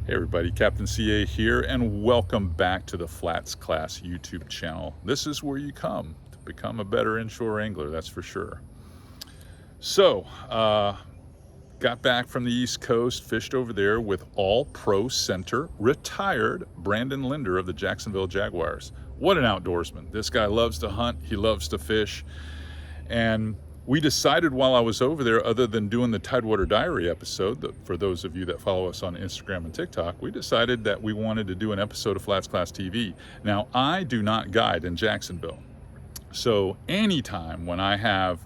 Hey everybody, Captain CA here, and welcome back to the FlatsClass YouTube channel. This is where you come to become a better inshore angler, that's for sure. So, got back from the East Coast, fished over there with All-Pro Center, retired Brandon Linder of the Jacksonville Jaguars. What an outdoorsman. This guy loves to hunt, he loves to fish, and we decided while I was over there, other than doing the Tidewater Diary episode, for those of you that follow us on Instagram and TikTok, we decided that we wanted to do an episode of FlatsClass TV. Now, I do not guide in Jacksonville. So anytime when I have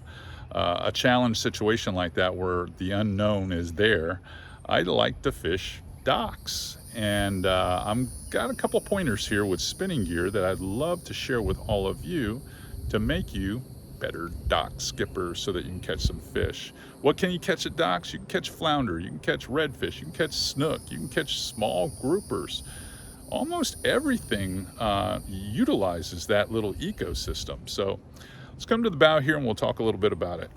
a challenge situation like that where the unknown is there, I like to fish docks. And I'm got a couple pointers here with spinning gear that I'd love to share with all of you to make you better dock skippers so that you can catch some fish. What can you catch at docks? You can catch flounder, you can catch redfish, you can catch snook, you can catch small groupers. Almost everything utilizes that little ecosystem. So let's come to the bow here and we'll talk a little bit about it.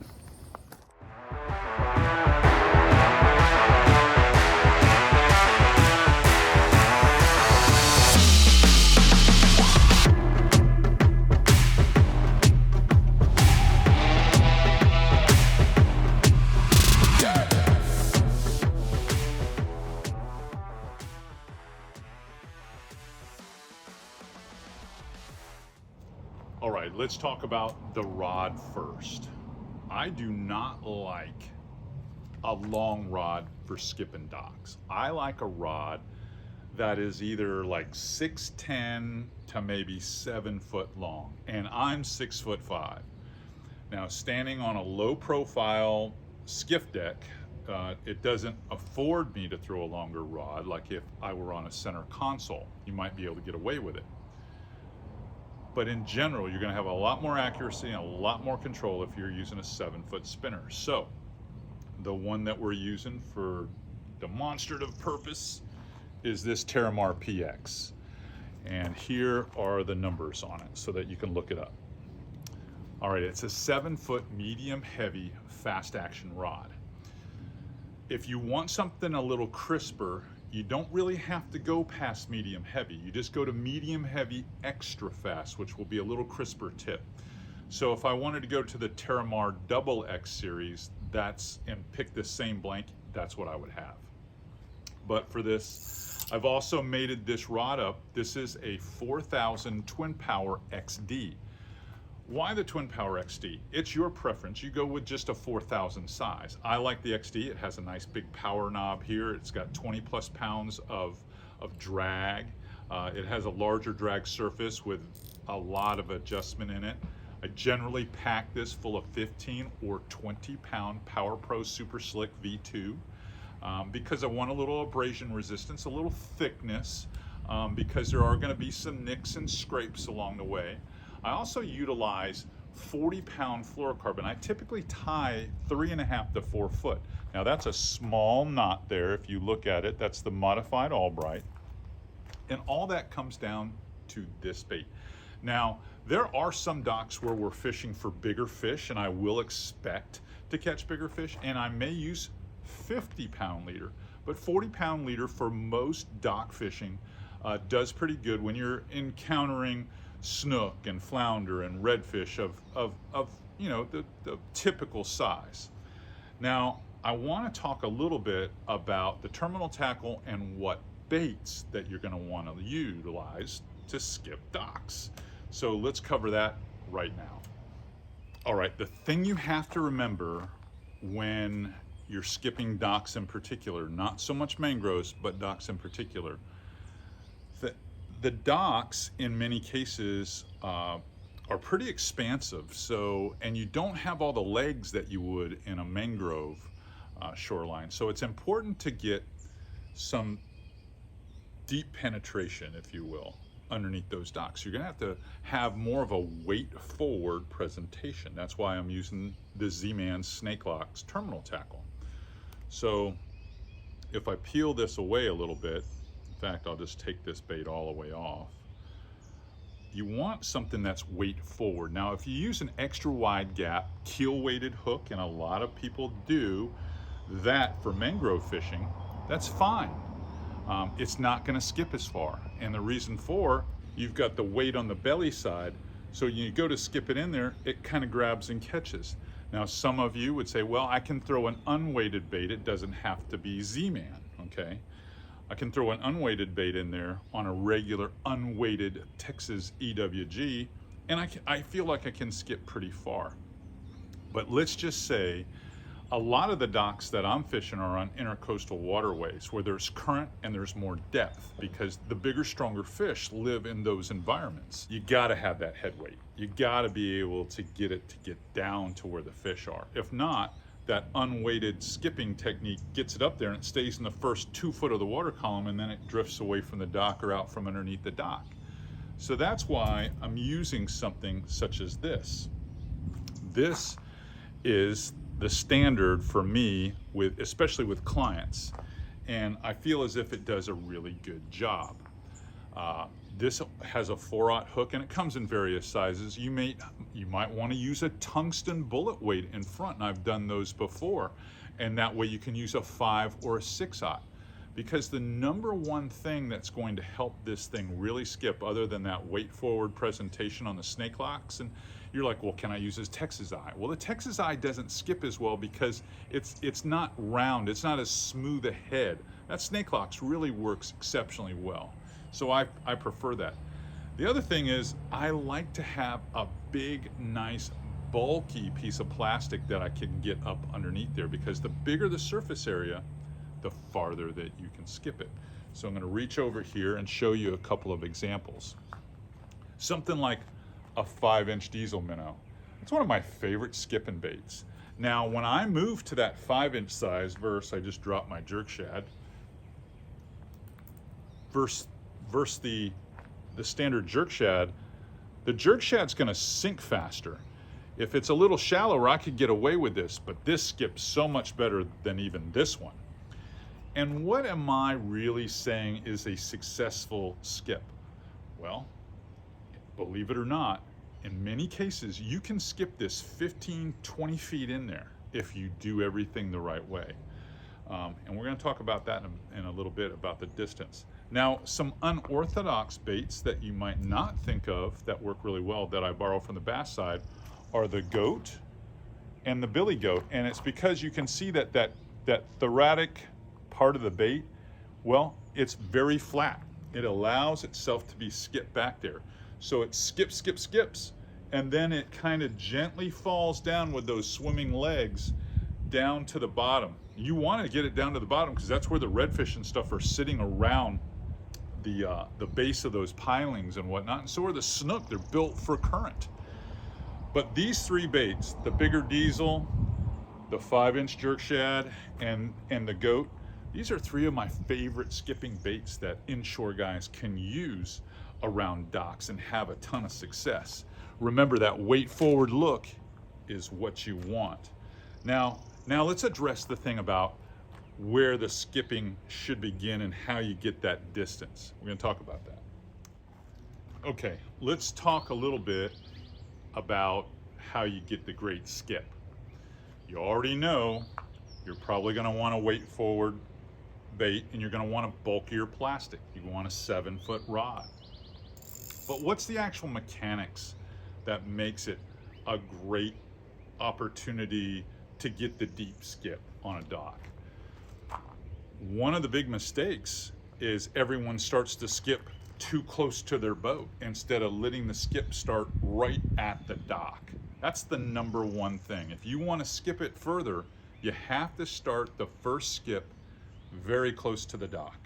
All right, let's talk about the rod first. I do not like a long rod for skipping docks. I like a rod that is either like 6'10" to maybe 7 foot long, and I'm 6'5". Now, standing on a low profile skiff deck, it doesn't afford me to throw a longer rod. Like if I were on a center console, you might be able to get away with it. But in general, you're going to have a lot more accuracy and a lot more control if you're using a 7-foot spinner. So the one that we're using for demonstrative purpose is this Terramar PX. And here are the numbers on it so that you can look it up. All right, it's a 7-foot medium heavy fast action rod. If you want something a little crisper, you don't really have to go past medium heavy. You just go to medium heavy extra fast, which will be a little crisper tip. So if I wanted to go to the Terramar Double X series, and pick the same blank, that's what I would have. But for this, I've also mated this rod up. This is a 4000 Twin Power XD. Why the Twin Power XD? It's your preference. You go with just a 4000 size. I like the XD. It has a nice big power knob here. It's got 20 plus pounds of drag. It has a larger drag surface with a lot of adjustment in it. I generally pack this full of 15 or 20 pound Power Pro Super Slick V2 because I want a little abrasion resistance, a little thickness, because there are going to be some nicks and scrapes along the way. I also utilize 40-pound fluorocarbon. I typically tie 3.5 to 4 foot. Now that's a small knot there. If you look at it, that's the modified Albright. And all that comes down to this bait. Now, there are some docks where we're fishing for bigger fish, and I will expect to catch bigger fish, and I may use 50-pound leader, but 40-pound leader for most dock fishing does pretty good when you're encountering snook and flounder and redfish of you know, the typical size. Now, I want to talk a little bit about the terminal tackle and what baits that you're going to want to utilize to skip docks. So let's cover that right now. All right, the thing you have to remember when you're skipping docks in particular, not so much mangroves, but docks in particular, the docks in many cases are pretty expansive. So, and you don't have all the legs that you would in a mangrove shoreline. So it's important to get some deep penetration, if you will, underneath those docks. You're gonna have to have more of a weight forward presentation. That's why I'm using the Z-Man Snake Locks terminal tackle. So if I peel this away a little bit, in fact, I'll just take this bait all the way off. You want something that's weight forward. Now, if you use an extra wide gap keel weighted hook, and a lot of people do that for mangrove fishing, that's fine. it's not going to skip as far. And the reason for, you've got the weight on the belly side, so you go to skip it in there, it kind of grabs and catches. Now, some of you would say, well, I can throw an unweighted bait. It doesn't have to be Z-Man, okay? I can throw an unweighted bait in there on a regular unweighted Texas EWG, and I feel like I can skip pretty far. But let's just say a lot of the docks that I'm fishing are on intercoastal waterways where there's current and there's more depth, because the bigger, stronger fish live in those environments. You gotta have that head weight. You gotta be able to get it to get down to where the fish are. If not, that unweighted skipping technique gets it up there and it stays in the first 2 foot of the water column, and then it drifts away from the dock or out from underneath the dock. So that's why I'm using something such as this. This is the standard for me, especially with clients, and I feel as if it does a really good job. This has a 4/0 hook, and it comes in various sizes. You might want to use a tungsten bullet weight in front, and I've done those before, and that way you can use a 5 or a 6/0, because the number one thing that's going to help this thing really skip, other than that weight forward presentation on the snake locks, and you're like, well, can I use this Texas eye? Well, the Texas eye doesn't skip as well because it's not round, it's not as smooth a head. That snake locks really works exceptionally well. So I prefer that. The other thing is, I like to have a big, nice, bulky piece of plastic that I can get up underneath there, because the bigger the surface area, the farther that you can skip it. So I'm gonna reach over here and show you a couple of examples. Something like a 5-inch diesel minnow. It's one of my favorite skipping baits. Now, when I move to that 5-inch size versus, I just dropped my jerk shad, versus the standard jerk shad, the jerk shad's gonna sink faster. If it's a little shallower, I could get away with this, but this skips so much better than even this one. And what am I really saying is a successful skip? Well, believe it or not, in many cases, you can skip this 15, 20 feet in there if you do everything the right way. And we're gonna talk about that in a little bit, about the distance. Now, some unorthodox baits that you might not think of that work really well that I borrow from the bass side are the goat and the billy goat. And it's because you can see that thoracic part of the bait, well, it's very flat. It allows itself to be skipped back there. So it skips, skips, skips, and then it kind of gently falls down with those swimming legs down to the bottom. You want to get it down to the bottom because that's where the redfish and stuff are sitting around the base of those pilings and whatnot. And so are the snook. They're built for current. But these 3 baits, the bigger diesel, the 5-inch jerk shad, and the goat, these are 3 of my favorite skipping baits that inshore guys can use around docks and have a ton of success. Remember, that weight forward look is what you want. Now let's address the thing about where the skipping should begin and how you get that distance. We're going to talk about that. Okay, let's talk a little bit about how you get the great skip. You already know you're probably going to want a weight forward bait, and you're going to want a bulkier plastic. You want a 7-foot rod. But what's the actual mechanics that makes it a great opportunity to get the deep skip on a dock? One of the big mistakes is everyone starts to skip too close to their boat instead of letting the skip start right at the dock. That's the number one thing. If you want to skip it further, you have to start the first skip very close to the dock.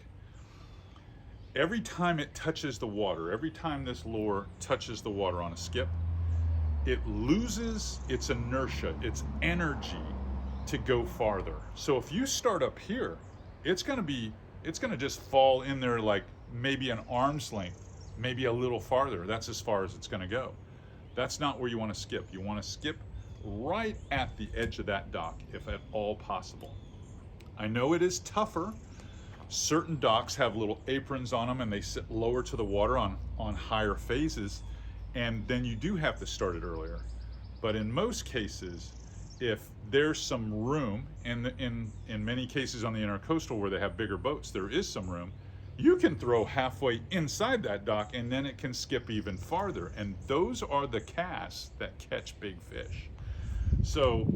Every time it touches the water, every time this lure touches the water on a skip, it loses its inertia, its energy to go farther. So if you start up here, it's gonna just fall in there like maybe an arm's length, maybe a little farther. That's as far as it's gonna go. That's not where you wanna skip. You wanna skip right at the edge of that dock, if at all possible. I know it is tougher. Certain docks have little aprons on them and they sit lower to the water on higher phases, and then you do have to start it earlier. But in most cases, if there's some room, and in many cases on the intercoastal where they have bigger boats, there is some room, you can throw halfway inside that dock and then it can skip even farther. And those are the casts that catch big fish. So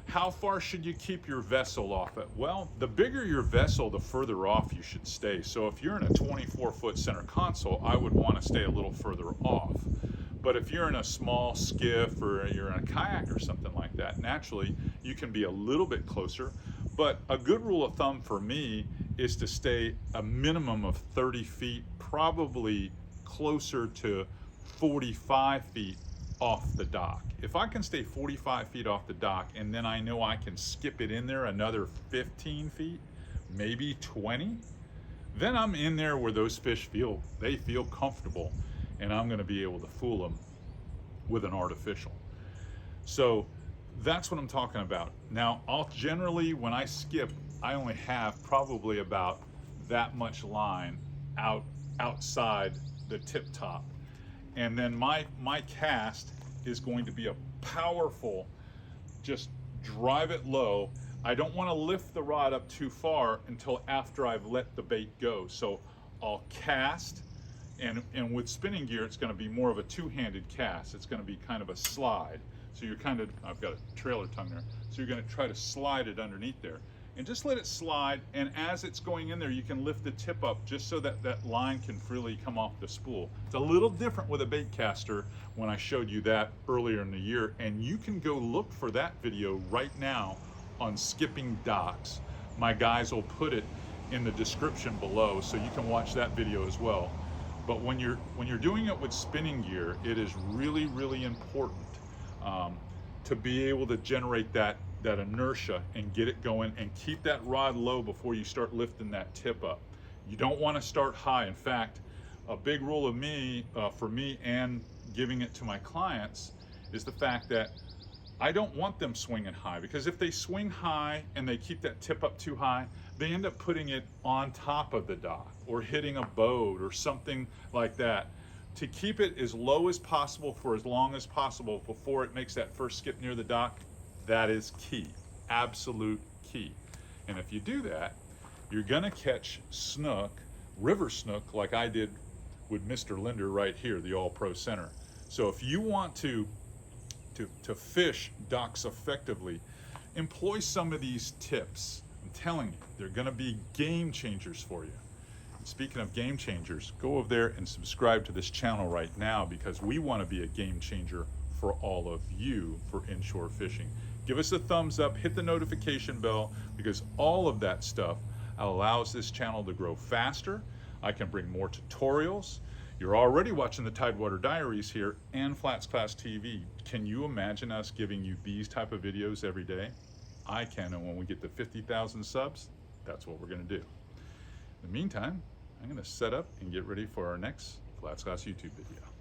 how far should you keep your vessel off it? Well, the bigger your vessel, the further off you should stay. So if you're in a 24-foot center console, I would want to stay a little further off. But if you're in a small skiff or you're in a kayak or something like that, naturally you can be a little bit closer. But a good rule of thumb for me is to stay a minimum of 30 feet, probably closer to 45 feet off the dock. If I can stay 45 feet off the dock and then I know I can skip it in there another 15 feet, maybe 20, then I'm in there where those fish feel comfortable, and I'm going to be able to fool them with an artificial. So that's what I'm talking about. Now, I'll generally, when I skip, I only have probably about that much line outside the tip top. And then my cast is going to be a powerful, just drive it low. I don't want to lift the rod up too far until after I've let the bait go. So I'll cast, and with spinning gear, it's going to be more of a two-handed cast. It's going to be kind of a slide. So you're kind of, I've got a trailer tongue there. So you're going to try to slide it underneath there. And just let it slide, and as it's going in there, you can lift the tip up just so that that line can freely come off the spool. It's a little different with a bait caster when I showed you that earlier in the year, and you can go look for that video right now on skipping docks. My guys will put it in the description below so you can watch that video as well. But when you're doing it with spinning gear, it is really, really important to be able to generate that inertia and get it going and keep that rod low before you start lifting that tip up. You don't want to start high. In fact, a big rule of for me and giving it to my clients is the fact that I don't want them swinging high, because if they swing high and they keep that tip up too high, they end up putting it on top of the dock or hitting a boat or something like that. To keep it as low as possible for as long as possible before it makes that first skip near the dock, that is key, absolute key. And if you do that, you're gonna catch snook, river snook, like I did with Mr. Linder right here, the All-Pro Center. So if you want to fish docks effectively, employ some of these tips. I'm telling you, they're gonna be game changers for you. And speaking of game changers, go over there and subscribe to this channel right now, because we wanna be a game changer for all of you for inshore fishing. Give us a thumbs up, hit the notification bell, because all of that stuff allows this channel to grow faster. I can bring more tutorials. You're already watching the Tidewater Diaries here and FlatsClass TV. Can you imagine us giving you these type of videos every day? I can, and when we get to 50,000 subs, that's what we're gonna do. In the meantime, I'm gonna set up and get ready for our next FlatsClass YouTube video.